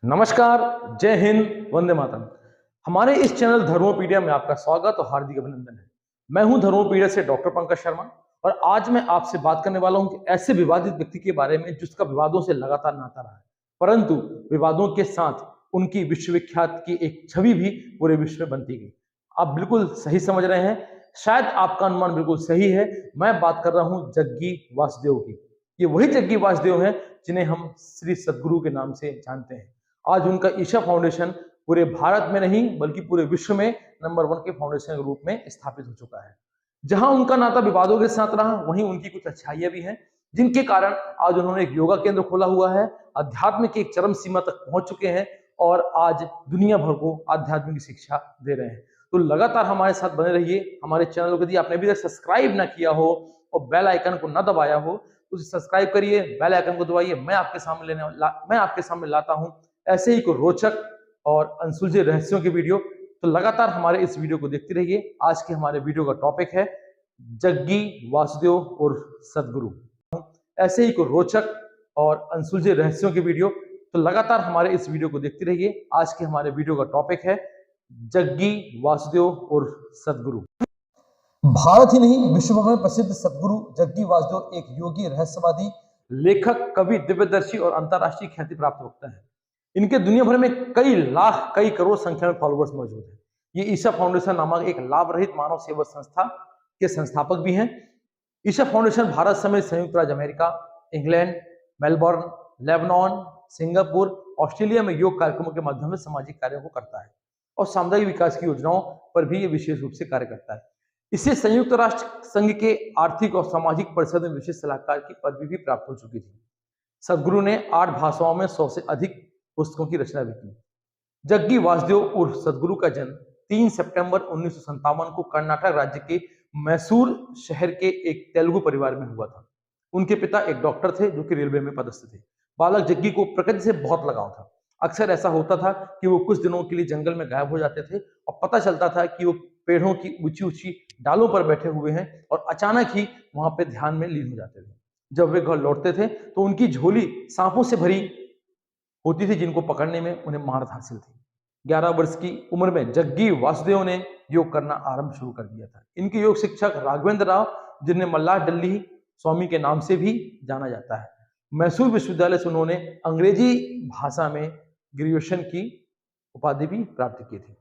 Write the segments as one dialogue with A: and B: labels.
A: नमस्कार, जय हिंद, वंदे मातरम। हमारे इस चैनल धर्मोपीडिया में आपका स्वागत और हार्दिक अभिनंदन है। मैं हूं धर्मोपीडिया से डॉक्टर पंकज शर्मा और आज मैं आपसे बात करने वाला हूं कि ऐसे विवादित व्यक्ति के बारे में जिसका विवादों से लगातार नाता रहा है, परंतु विवादों के साथ उनकी विश्वविख्यात की एक छवि भी पूरे विश्व में बनती गई। आप बिल्कुल सही समझ रहे हैं, शायद आपका अनुमान बिल्कुल सही है। मैं बात कर रहा हूं जग्गी वासुदेव की। ये वही जग्गी वासुदेव हैं जिन्हें हम श्री सद्गुरु के नाम से जानते हैं। आज उनका ईशा फाउंडेशन पूरे भारत में नहीं बल्कि पूरे विश्व में नंबर 1 के फाउंडेशन के रूप में स्थापित हो चुका है। जहां उनका नाता विवादों के साथ रहा, वहीं उनकी कुछ अच्छाइयां भी हैं, जिनके कारण आज उन्होंने एक योगा केंद्र खोला हुआ है, अध्यात्म की एक चरम सीमा तक पहुंच चुके हैं और आज दुनिया भर को आध्यात्म की शिक्षा दे रहे हैं। तो लगातार हमारे साथ बने रहिए। हमारे चैनल को यदि आपने अभी तक सब्सक्राइब ना किया हो और बेल आइकन को ना दबाया हो तो सब्सक्राइब करिए, बेल आइकन को दबाइए। मैं आपके सामने लाता हूं ऐसे ही कोई रोचक और अनसुलझे रहस्यों की वीडियो। तो लगातार हमारे इस वीडियो को देखते रहिए। आज के हमारे वीडियो का टॉपिक है जग्गी वासुदेव उर्फ सद्गुरु। ऐसे ही कोई रोचक और अनसुलझे रहस्यों की वीडियो। तो लगातार हमारे इस वीडियो को देखते रहिए। आज के हमारे वीडियो का टॉपिक है जग्गी वासुदेव उर्फ सद्गुरु। भारत ही नहीं, विश्व भर में प्रसिद्ध सद्गुरु जग्गी वासुदेव एक योगी, रहस्यवादी, लेखक, कवि, दिव्यदर्शी और अंतरराष्ट्रीय ख्याति प्राप्त वक्ता है। इनके दुनिया भर में कई लाख, कई करोड़ संख्या में फॉलोअर्स मौजूद हैं। ये ईशा फाउंडेशन नामक एक लाभ रहित मानव सेवा संस्था के संस्थापक भी हैं। ईशा फाउंडेशन भारत समेत संयुक्त राज्य America, England, Melbourne, Lebanon, Singapore, Australia में योग कार्यक्रमों के माध्यम से सामाजिक कार्यों को करता है और सामुदायिक विकास की योजनाओं पर भी ये विशेष रूप से कार्य करता है। इसे संयुक्त राष्ट्र संघ के आर्थिक और सामाजिक परिषद में विशेष सलाहकार की पदवी भी प्राप्त हो चुकी थी। सद्गुरु ने 8 भाषाओं में 100 से अधिक पुस्तकों की रचना भी की। जग्गी वासुदेव उर्फ सद्गुरु का जन्म 3 सितंबर 1957 को कर्नाटक राज्य के मैसूर शहर के एक तेलुगु परिवार में हुआ था। उनके पिता एक डॉक्टर थे जो कि रेलवे में पदस्थ थे। बालक जग्गी को प्रकृति से बहुत लगाव था। अक्सर ऐसा होता था कि वो कुछ दिनों के लिए जंगल में गायब हो जाते थे और पता चलता था कि वो पेड़ों की ऊंची ऊंची डालों पर बैठे हुए हैं और अचानक ही वहां पे ध्यान में लीन हो जाते थे। जब वे घर लौटते थे तो उनकी झोली सांपों से भरी होती थी, जिनको पकड़ने में उन्हें महारत हासिल थी। 11 वर्ष की उम्र में जग्गी वासुदेव ने योग करना आरंभ शुरू कर दिया था। इनके योग शिक्षक राघवेंद्र राव, जिन्हें मल्लाह डल्ली स्वामी के नाम से भी जाना जाता है, मैसूर विश्वविद्यालय से उन्होंने अंग्रेजी भाषा में ग्रेजुएशन की उपाधि भी प्राप्त की थी।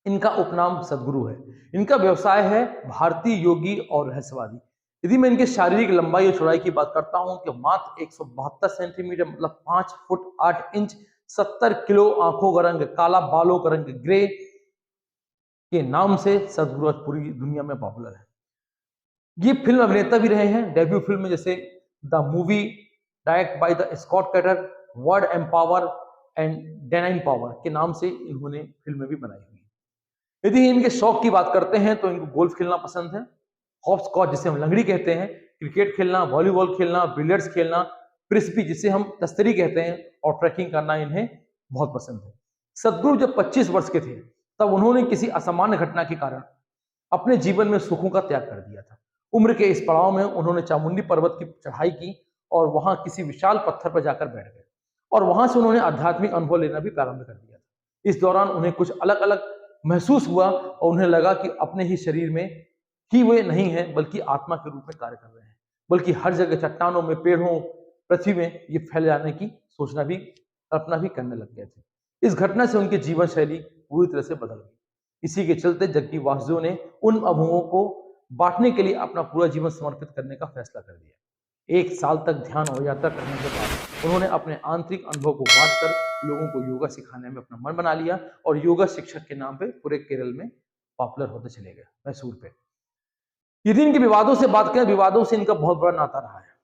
A: इनका उपनाम सद्गुरु है। इनका व्यवसाय है भारतीय योगी और रहस्यवादी। यदि मैं इनके शारीरिक लंबाई और चौड़ाई की बात करता हूं तो मात्र 172 सेंटीमीटर मतलब 5 फुट 8 इंच, 70 किलो, आंखों का रंग काला, बालों का रंग ग्रे के नाम से सद्गुरु पूरी दुनिया में पॉपुलर है। ये फिल्म अभिनेता भी रहे हैं। डेब्यू फिल्म जैसे the movie direct by the Scott Carter, word empower and divine power के नाम से इन्होंने फिल्में भी बनाई हुई। यदि इनके शौक की बात करते हैं तो इनको गोल्फ खेलना पसंद है, हॉपस्कॉच जिसे हम लंगड़ी कहते हैं, क्रिकेट खेलना, वॉलीबॉल खेलना, बिलियर्ड्स खेलना, फ्रिस्बी जिसे हम तस्तरी कहते हैं और ट्रैकिंग करना इन्हें बहुत पसंद है। सद्गुरु जब 25 वर्ष के थे तब उन्होंने किसी असामान्य घटना के कारण अपने जीवन में सुखों का त्याग कर दिया था। उम्र के इस पड़ाव में उन्होंने चामुंडी पर्वत की चढ़ाई की और वहां किसी विशाल पत्थर पर जाकर बैठ गए और वहां से उन्होंने आध्यात्मिक अनुभव लेना भी प्रारंभ कर दिया था। इस दौरान उन्हें कुछ अलग अलग महसूस हुआ और उन्हें लगा कि अपने ही शरीर में ही वे नहीं है बल्कि आत्मा के रूप में कार्य कर रहे हैं, बल्कि हर जगह चट्टानों में, पेड़ों, पृथ्वी में ये फैल जाने की सोचना भी, कल्पना भी करने लग गए थे। इस घटना से उनकी जीवन शैली पूरी तरह से बदल गई। इसी के चलते जग्गी वासुदेव ने उन अनुभवों को बांटने के लिए अपना पूरा जीवन समर्पित करने का फैसला कर दिया। 1 साल तक ध्यान और यात्रा करने के बाद उन्होंने अपने आंतरिक अनुभव को बांटकर लोगों को योगा सिखाने में अपना मन बना लिया और योगा शिक्षक के नाम पे पूरे केरल में पॉपुलर होते चले गए, मैसूर पे। यदि इनके विवादों से बात करें, विवादों से इनका बहुत बड़ा नाता रहा है।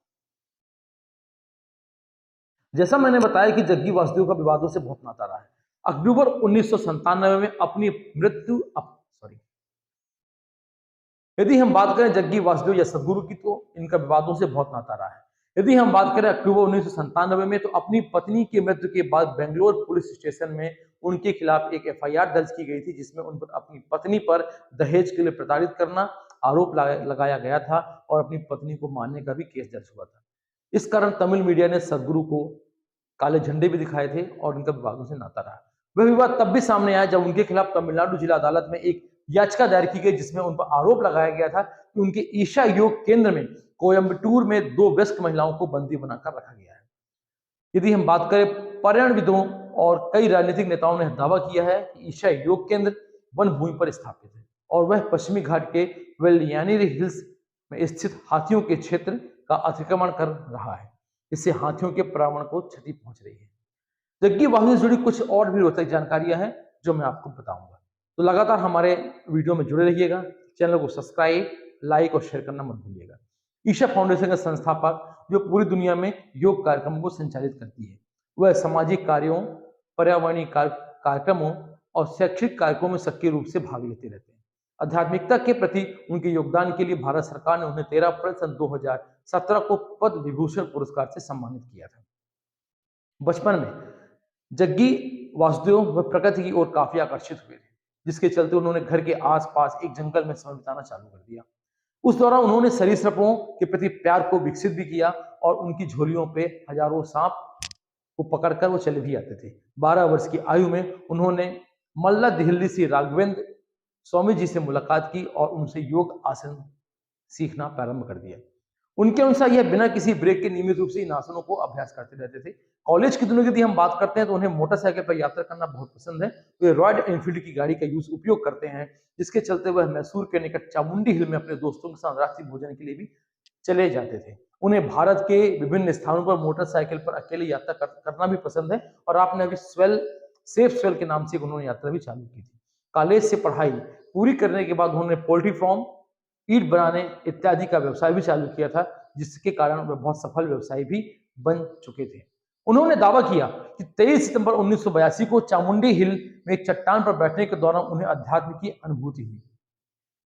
A: जैसा मैंने बताया कि जग्गी वासुदेव का विवादों से बहुत नाता रहा है। अक्टूबर 1997 में अपनी मृत्यु यदि हम बात करें जग्गी वासुदेव या सद्गुरु की तो इनका विवादों से बहुत नाता रहा है। यदि हम बात करें अक्टूबर 1997 में तो अपनी पत्नी की मृत्यु के बाद बेंगलोर पुलिस स्टेशन में उनके खिलाफ एक एफआईआर दर्ज की गई थी, जिसमें उन पर अपनी पत्नी पर दहेज के लिए प्रताड़ित करना आरोप लगाया गया था और अपनी पत्नी को मारने का भी केस दर्ज हुआ था। इस कारण तमिल मीडिया ने सद्गुरु को काले झंडे भी दिखाए थे और उनका विवादों से नाता रहा। वह विवाद तब भी सामने आया जब उनके खिलाफ तमिलनाडु जिला अदालत में एक याचिका दायर की गई, जिसमें उन पर आरोप लगाया गया था कि उनके ईशा योग केंद्र में कोयम्बटूर में 2 वयस्क महिलाओं को बंदी बनाकर रखा गया है। यदि हम बात करें, पर्यावरणविदों और कई राजनीतिक नेताओं ने दावा किया है कि ईशा योग केंद्र वन भूमि पर स्थापित है और वह पश्चिमी घाट के वेल्लियानीरी हिल्स में स्थित हाथियों के क्षेत्र का अतिक्रमण कर रहा है। इससे हाथियों के पर्यावरण को क्षति पहुंच रही है। जग्गी वासु से जुड़ी कुछ और भी रोचक जानकारियां हैं जो मैं आपको बताऊंगा, तो लगातार हमारे वीडियो में जुड़े रहिएगा। चैनल को सब्सक्राइब, लाइक और शेयर करना मत भूलिएगा। ईशा फाउंडेशन का संस्थापक, जो पूरी दुनिया में योग कार्यक्रमों को संचालित करती है, वह सामाजिक कार्यों, पर्यावरणीय कार्यक्रमों और शैक्षिक कार्यक्रमों में सक्रिय रूप से भाग लेते रहते हैं। आध्यात्मिकता के प्रति उनके योगदान के लिए भारत सरकार ने उन्हें 13 अप्रैल सन 2017 को पद्म विभूषण पुरस्कार से सम्मानित किया था। बचपन में जग्गी वासुदेव वह प्रकृति की ओर काफी आकर्षित हुए थे, जिसके चलते उन्होंने घर के आसपास एक जंगल में समय बिताना चालू कर दिया। उस दौरान उन्होंने सरीसृपों के प्रति प्यार को विकसित भी किया और उनकी झोलियों पे हजारों सांप को पकड़कर वो चले भी आते थे। 12 वर्ष की आयु में उन्होंने मल्ला दिल्ली से राघवेंद्र स्वामी जी से मुलाकात की और उनसे योग आसन सीखना प्रारंभ कर दिया। उनके अनुसार यह बिना किसी ब्रेक के नियमित रूप से इन आसनों को अभ्यास करते रहते थे। कॉलेज के दिनों की यदि हम बात करते हैं तो उन्हें मोटरसाइकिल पर यात्रा करना बहुत पसंद है। वे रॉयल एनफील्ड की गाड़ी का उपयोग करते हैं, जिसके चलते वह मैसूर के निकट चामुंडी हिल में अपने दोस्तों के साथ रात्रि भोजन के लिए भी चले जाते थे। उन्हें भारत के विभिन्न स्थानों पर मोटरसाइकिल पर अकेले यात्रा करना भी पसंद है और आपने अभी सेफ स्वेल के नाम से उन्होंने यात्रा भी चालू की थी। कॉलेज से पढ़ाई पूरी करने के बाद उन्होंने पोल्ट्री फार्म, ईंट बनाने इत्यादि का व्यवसाय भी चालू किया था, जिसके कारण वे बहुत सफल व्यवसायी भी बन चुके थे। उन्होंने दावा किया कि 23 सितंबर 1982 को चामुंडी हिल में एक चट्टान पर बैठने के दौरान उन्हें अध्यात्म की अनुभूति हुई।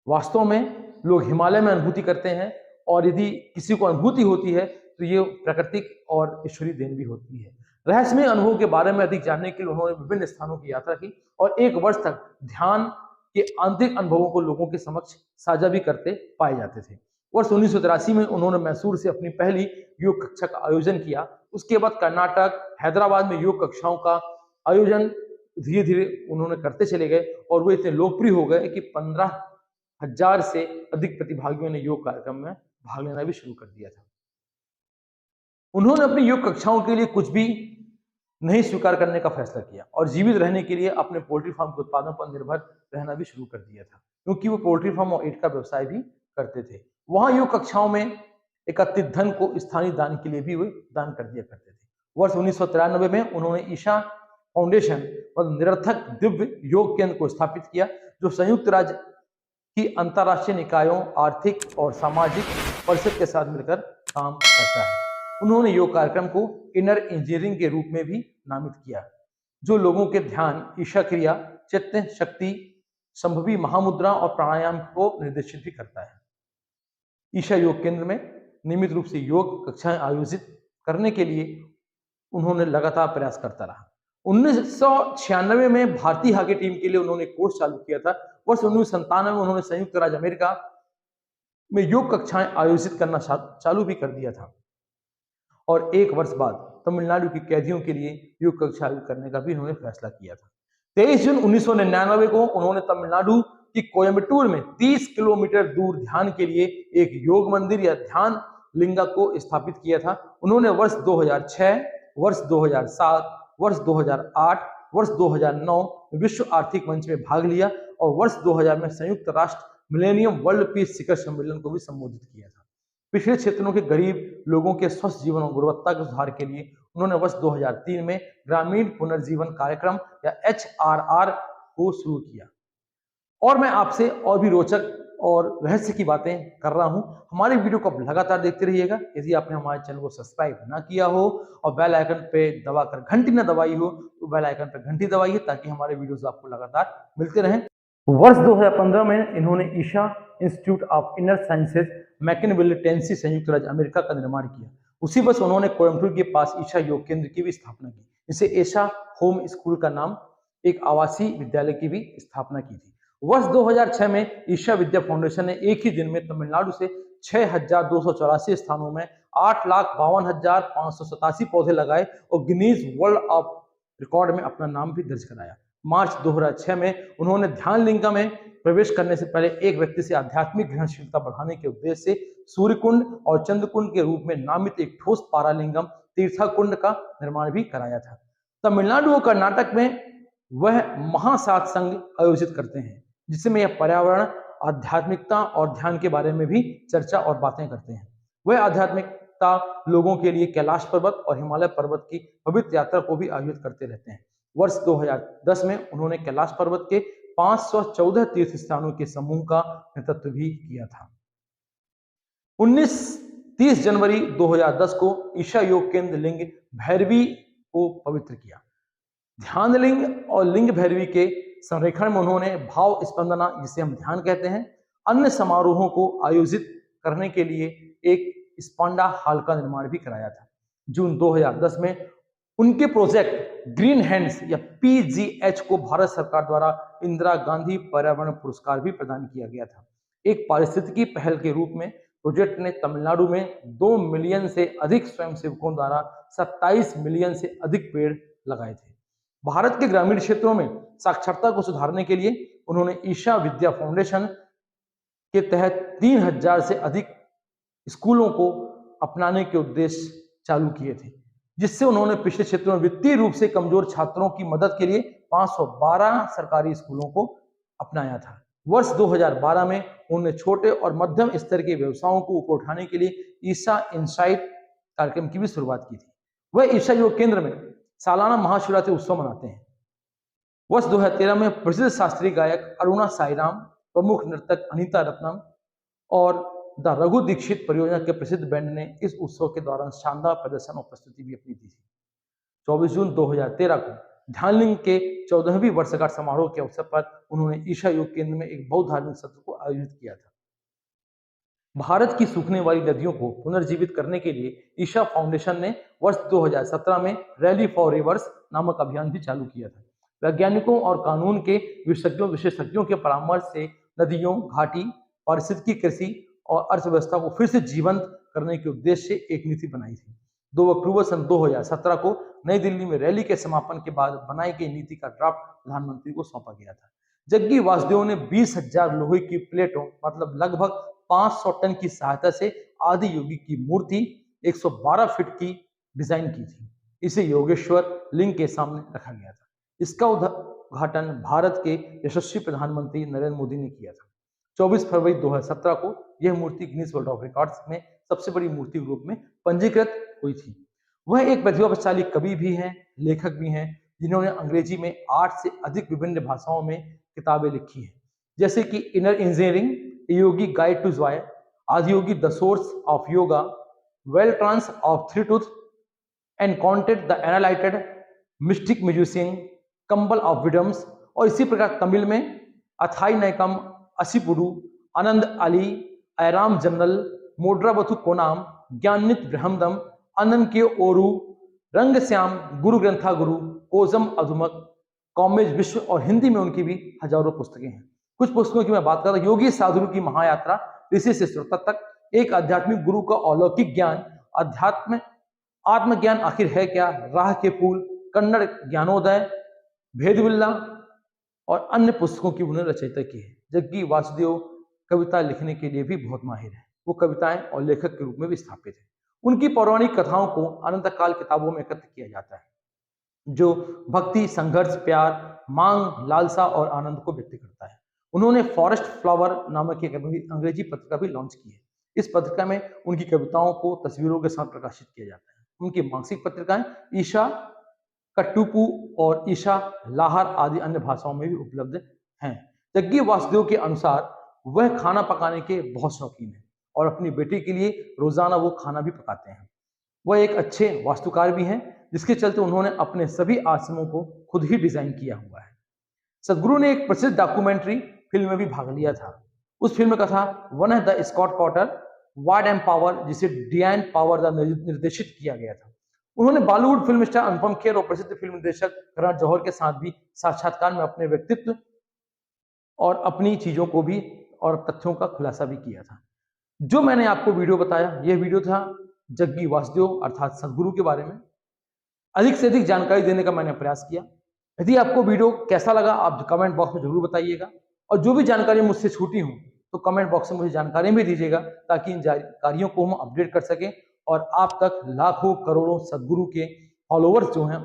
A: वास्तव में लोग हिमालय में अनुभूति करते हैं और यदि किसी को अनुभूति होती है तो ये प्राकृतिक और ईश्वरीय देन भी होती है। रहस्यमय अनुभव के बारे में अधिक जानने के लिए उन्होंने विभिन्न स्थानों की यात्रा की और 1 वर्ष तक ध्यान के आंतरिक अनुभवों को लोगों के समक्ष साझा भी करते पाए जाते थे। वर्ष 1983 में उन्होंने मैसूर से अपनी पहली योग कक्षा का आयोजन किया। उसके बाद कर्नाटक, हैदराबाद में योग कक्षाओं का आयोजन धीरे धीरे उन्होंने करते चले गए और वो इतने लोकप्रिय हो गए कि 15,000 से अधिक प्रतिभागियों ने योग कार्यक्रम में भाग लेना भी शुरू कर दिया था। उन्होंने अपनी योग कक्षाओं के लिए कुछ भी नहीं स्वीकार करने का फैसला किया और जीवित रहने के लिए अपने पोल्ट्री फार्म के उत्पादन पर निर्भर रहना भी शुरू कर दिया था, क्योंकि वो पोल्ट्री फार्म और ईंट का व्यवसाय भी करते थे। वहां योग कक्षाओं में एकत्रित धन को स्थानीय दान के लिए भी वे दान कर दिया करते थे। वर्ष 1993 में उन्होंने ईशा फाउंडेशन और निरर्थक दिव्य योग केंद्र को स्थापित किया, जो संयुक्त राज्य की अंतर्राष्ट्रीय निकायों, आर्थिक और सामाजिक परिषद के साथ मिलकर काम करता है। उन्होंने योग कार्यक्रम को इनर इंजीनियरिंग के रूप में भी नामित किया, जो लोगों के ध्यान, ईशा क्रिया, चैतन्य शक्ति, संभवी महामुद्रा और प्राणायाम को निर्देशित भी करता है। ईशा योग केंद्र में नियमित रूप से योग कक्षाएं आयोजित करने के लिए उन्होंने लगातार प्रयास करता रहा। 1996 में भारतीय हॉकी टीम के लिए उन्होंने कोर्स चालू किया था। वर्ष 1997 में उन्होंने संयुक्त राज्य अमेरिका में योग कक्षाएं आयोजित करना चालू भी कर दिया था और 1 वर्ष बाद तमिलनाडु के कैदियों के लिए योग कक्षा आयोजित करने का भी उन्होंने फैसला किया था। 23 जून 1999 को उन्होंने तमिलनाडु की कोयम्बटूर में 30 किलोमीटर दूर ध्यान के लिए एक योग मंदिर या ध्यान लिंगा को स्थापित किया था। उन्होंने वर्ष 2006, वर्ष 2007, वर्ष 2008, वर्ष 2009 में विश्व आर्थिक मंच में भाग लिया और वर्ष 2000 में संयुक्त राष्ट्र मिलेनियम वर्ल्ड पीस शिखर सम्मेलन को भी संबोधित किया था। पिछड़े क्षेत्रों के गरीब लोगों के स्वस्थ जीवन और गुणवत्ता के सुधार के लिए उन्होंने वर्ष 2003 में ग्रामीण पुनर्जीवन कार्यक्रम या HRR को शुरू किया। और मैं आपसे और भी रोचक और रहस्य की बातें कर रहा हूं। हमारे वीडियो को आप लगातार देखते रहिएगा। यदि आपने हमारे चैनल को सब्सक्राइब ना किया हो और बेल आइकन पे दबाकर घंटी ना दबाई हो तो बेल आइकन पे घंटी दबाइए, ताकि हमारे वीडियोस आपको लगातार मिलते रहें। वर्ष 2015 में इन्होंने Isha Institute of Inner Sciences, McMinnville, Tennessee, संयुक्त राज्य अमेरिका का निर्माण किया। उसी वर्ष उन्होंने कोयम्बटूर के पास ईशा योग केंद्र की भी स्थापना की। इसे ईशा होम स्कूल का नाम, एक आवासीय विद्यालय की भी स्थापना की थी। वर्ष 2006 में ईशा विद्या फाउंडेशन ने एक ही दिन में तमिलनाडु से 6,284 स्थानों में 8,52,587 पौधे लगाए और गिनीज वर्ल्ड ऑफ रिकॉर्ड में अपना नाम भी दर्ज कराया। मार्च 2006 में उन्होंने ध्यान लिंग में प्रवेश करने से पहले एक व्यक्ति से आध्यात्मिक ग्रहणशीलता बढ़ाने के उद्देश्य से सूर्यकुंड और चंद्रकुंड के रूप में नामित एक ठोस पारालिंगम तीर्थकुंड का निर्माण भी कराया था। तमिलनाडु और कर्नाटक में वह महासत्संग आयोजित करते हैं, जिसमें यह पर्यावरण, आध्यात्मिकता और ध्यान के बारे में भी चर्चा और बातें करते हैं। वह आध्यात्मिकता लोगों के लिए कैलाश पर्वत और हिमालय पर्वत की पवित्र यात्रा को भी आयोजित करते रहते हैं। वर्ष 2010 में उन्होंने कैलाश पर्वत के 514 तीर्थ स्थानों के समूह का नेतृत्व भी किया था। 30 जनवरी 2010 को ईशा योग केंद्र लिंग भैरवी को पवित्र किया। ध्यान लिंग और लिंग भैरवी के संरेखण में उन्होंने भाव स्पंदना, जिसे हम ध्यान कहते हैं, अन्य समारोहों को आयोजित करने के लिए एक स्पांडा हॉल का निर्माण भी कराया था। जून 2010 में उनके प्रोजेक्ट ग्रीन हैंड्स या PGH को भारत सरकार द्वारा इंदिरा गांधी पर्यावरण पुरस्कार भी प्रदान किया गया था। एक पारिस्थितिकी पहल के रूप में प्रोजेक्ट ने तमिलनाडु में 2 मिलियन से अधिक स्वयंसेवकों द्वारा 27 मिलियन से अधिक पेड़ लगाए थे। भारत के ग्रामीण क्षेत्रों में साक्षरता को सुधारने के लिए उन्होंने ईशा विद्या फाउंडेशन के तहत 3000 से अधिक स्कूलों को अपनाने के उद्देश्य चालू किए थे, जिससे उन्होंने पिछले क्षेत्रों में वित्तीय रूप से कमजोर छात्रों की मदद के लिए 512 सरकारी स्कूलों को अपनाया था। वर्ष 2012 में उन्होंने छोटे और मध्यम स्तर के व्यवसायों को ऊपर उठाने के लिए ईशा इनसाइट कार्यक्रम की भी शुरुआत की थी। वह ईशा योग केंद्र में सालाना महाशिवरात्रि उत्सव मनाते हैं। वर्ष 2013 में प्रसिद्ध शास्त्रीय गायक अरुणा साईराम, प्रमुख नर्तक अनीता रत्नम और द रघु दीक्षित परियोजना के प्रसिद्ध बैंड ने इस उत्सव के दौरान शानदार प्रदर्शन और प्रस्तुति भी अपनी दी थी। 24 जून 2013 को ध्यानलिंग के 14वीं वर्षगांठ समारोह के अवसर पर उन्होंने ईशा योग केंद्र में एक बहु धार्मिक सत्र को आयोजित किया था। भारत की सूखने वाली नदियों को पुनर्जीवित करने के लिए ईशा फाउंडेशन ने वर्ष 2017 में रैली फॉर रिवर्स नामक अभियान भी चालू किया था। वैज्ञानिकों और कानून के विशेषज्ञों के परामर्श से नदियों, घाटी, पारिस्थितिकी, कृषि और अर्थव्यवस्था को फिर से जीवंत करने के उद्देश्य से एक नीति बनाई थी। 2 अक्टूबर सन 2017 को नई दिल्ली में रैली के समापन के बाद बनाई गई नीति का ड्राफ्ट प्रधानमंत्री को सौंपा गया था। जग्गी वासुदेव ने 20,000 लोहे की प्लेटों, मतलब लगभग 500 टन की सहायता से आदि योगी की मूर्ति 112 फीट की डिजाइन की थी। इसे योगेश्वर लिंग के सामने रखा गया था। इसका उद्घाटन भारत के यशस्वी प्रधानमंत्री नरेंद्र मोदी ने किया था। 24 फरवरी 2017 को यह मूर्ति गिनीज वर्ल्ड ऑफ रिकॉर्ड्स में सबसे बड़ी मूर्ति के रूप में पंजीकृत हुई थी। वह एक प्रतिभाशाली कवि भी हैं, लेखक भी हैं, जिन्होंने अंग्रेजी में 8 से अधिक विभिन्न भाषाओं में किताबें लिखी हैं, जैसे कि Inner Engineering, Yogi guide to joy, Adiyogi the source of yoga, well trance of three टूथ, encountered the enlightened, mystic musician, cobble of wisdoms, और इसी प्रकार तमिल में अथाई नयकम, असिपुडु, आनंद अली, ऐराम जनरल, मोड्राबथु कोनाम, ज्ञानित ब्रह्मदम, अनन के ओरू, रंग श्याम, गुरु ग्रंथा गुरु, कोजम अधुमक, कॉमेज विश्व, और हिंदी में उनकी भी हजारों पुस्तकें हैं। कुछ पुस्तकों की मैं बात करता हूं। योगी साधु की महायात्रा, ऋषि से श्रोता तक, एक आध्यात्मिक गुरु का अलौकिक ज्ञान, अध्यात्म, आत्मज्ञान आखिर है क्या, राह के फूल, कन्नड़ ज्ञानोदय, भेदविल्ला और अन्य पुस्तकों की उन्होंने रचयिता की है। जग्गी वासुदेव कविता लिखने के लिए भी बहुत माहिर है। वो कविताएं और लेखक के रूप में भी स्थापित है। उनकी पौराणिक कथाओं को अनंत काल किताबों में एकत्र किया जाता है, जो भक्ति, संघर्ष, प्यार, मांग, लालसा और आनंद को व्यक्त करता है। उन्होंने फॉरेस्ट फ्लावर नामक एक अंग्रेजी पत्रिका भी लॉन्च की है। इस पत्रिका में उनकी कविताओं को तस्वीरों के साथ प्रकाशित किया जाता है। उनकी मासिक पत्रिकाएं ईशा कट्टुपू और ईशा लाहर आदि अन्य भाषाओं में भी उपलब्ध हैं। जग्गी वासुदेव के अनुसार वह खाना पकाने के बहुत शौकीन है और अपनी बेटी के लिए रोजाना वो खाना भी पकाते हैं। वह एक अच्छे वास्तुकार भी हैं, जिसके चलते उन्होंने अपने सभी आश्रमों को खुद ही डिजाइन किया हुआ है। सदगुरु ने एक प्रसिद्ध डॉक्यूमेंट्री फिल्म में भी भाग लिया था। उस फिल्म का था one the Scott Cotter ward and power, जिसे डियान पावर द्वारा निर्देशित किया गया था। उन्होंने Bollywood film star Anupam Kher और प्रसिद्ध फिल्म निर्देशक करण जौहर के साथ भी साक्षात्कार में अपने व्यक्तित्व और अपनी चीजों को भी और तथ्यों का खुलासा भी किया था। जो मैंने आपको वीडियो बताया, यह वीडियो था जग्गी वासुदेव अर्थात सदगुरु के बारे में अधिक से अधिक जानकारी देने का मैंने प्रयास किया। यदि आपको वीडियो कैसा लगा आप कमेंट बॉक्स में जरूर बताइएगा, और जो भी जानकारी मुझसे छूटी हो तो कमेंट बॉक्स में मुझे जानकारी भी दीजिएगा, ताकि इन जानकारियों को हम अपडेट कर सकें और आप तक लाखों करोड़ों सदगुरु के फॉलोवर्स जो हैं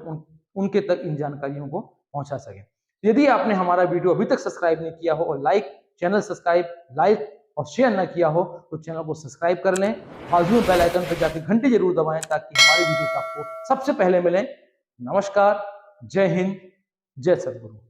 A: उनके तक इन जानकारियों को पहुंचा सकें। यदि आपने हमारा वीडियो अभी तक सब्सक्राइब नहीं किया हो और चैनल सब्सक्राइब, लाइक और शेयर ना किया हो तो चैनल को सब्सक्राइब कर लें, बाजू में बेल आइकन पर जाकर घंटी जरूर दबाएं ताकि हमारे वीडियो आपको सबसे पहले मिले। नमस्कार, जय हिंद, जय सद्गुरु।